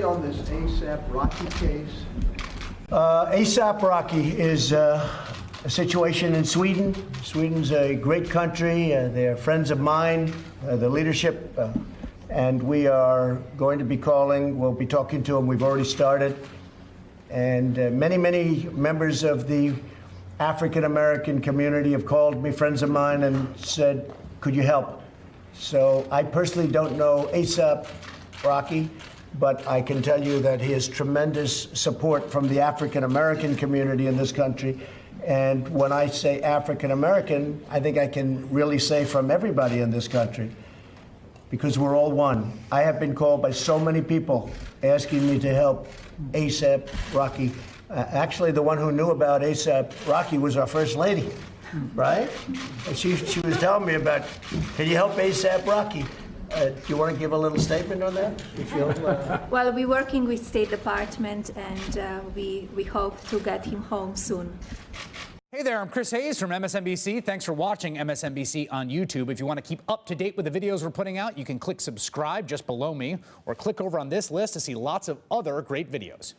on this ASAP Rocky case? ASAP Rocky is a situation in Sweden. Sweden's a great country. They're friends of mine, the leadership, and we are going to be calling. We'll be talking to them. We've already started. And many members of the African-American community have called me, friends of mine, and said, could you help? So I personally don't know ASAP Rocky, but I can tell you that he has tremendous support from the African-American community in this country. And when I say African-American, I think I can really say from everybody in this country, because we're all one. I have been called by so many people asking me to help ASAP Rocky. Actually, the one who knew about ASAP Rocky was our First Lady, right? And she was telling me about, can you help ASAP Rocky? Do you want to give a little statement on that? You feel, Well, we're working with State Department, and we hope to get him home soon. Hey there, I'm Chris Hayes from MSNBC. Thanks for watching MSNBC on YouTube. If you want to keep up to date with the videos we're putting out, you can click subscribe just below me, or click over on this list to see lots of other great videos.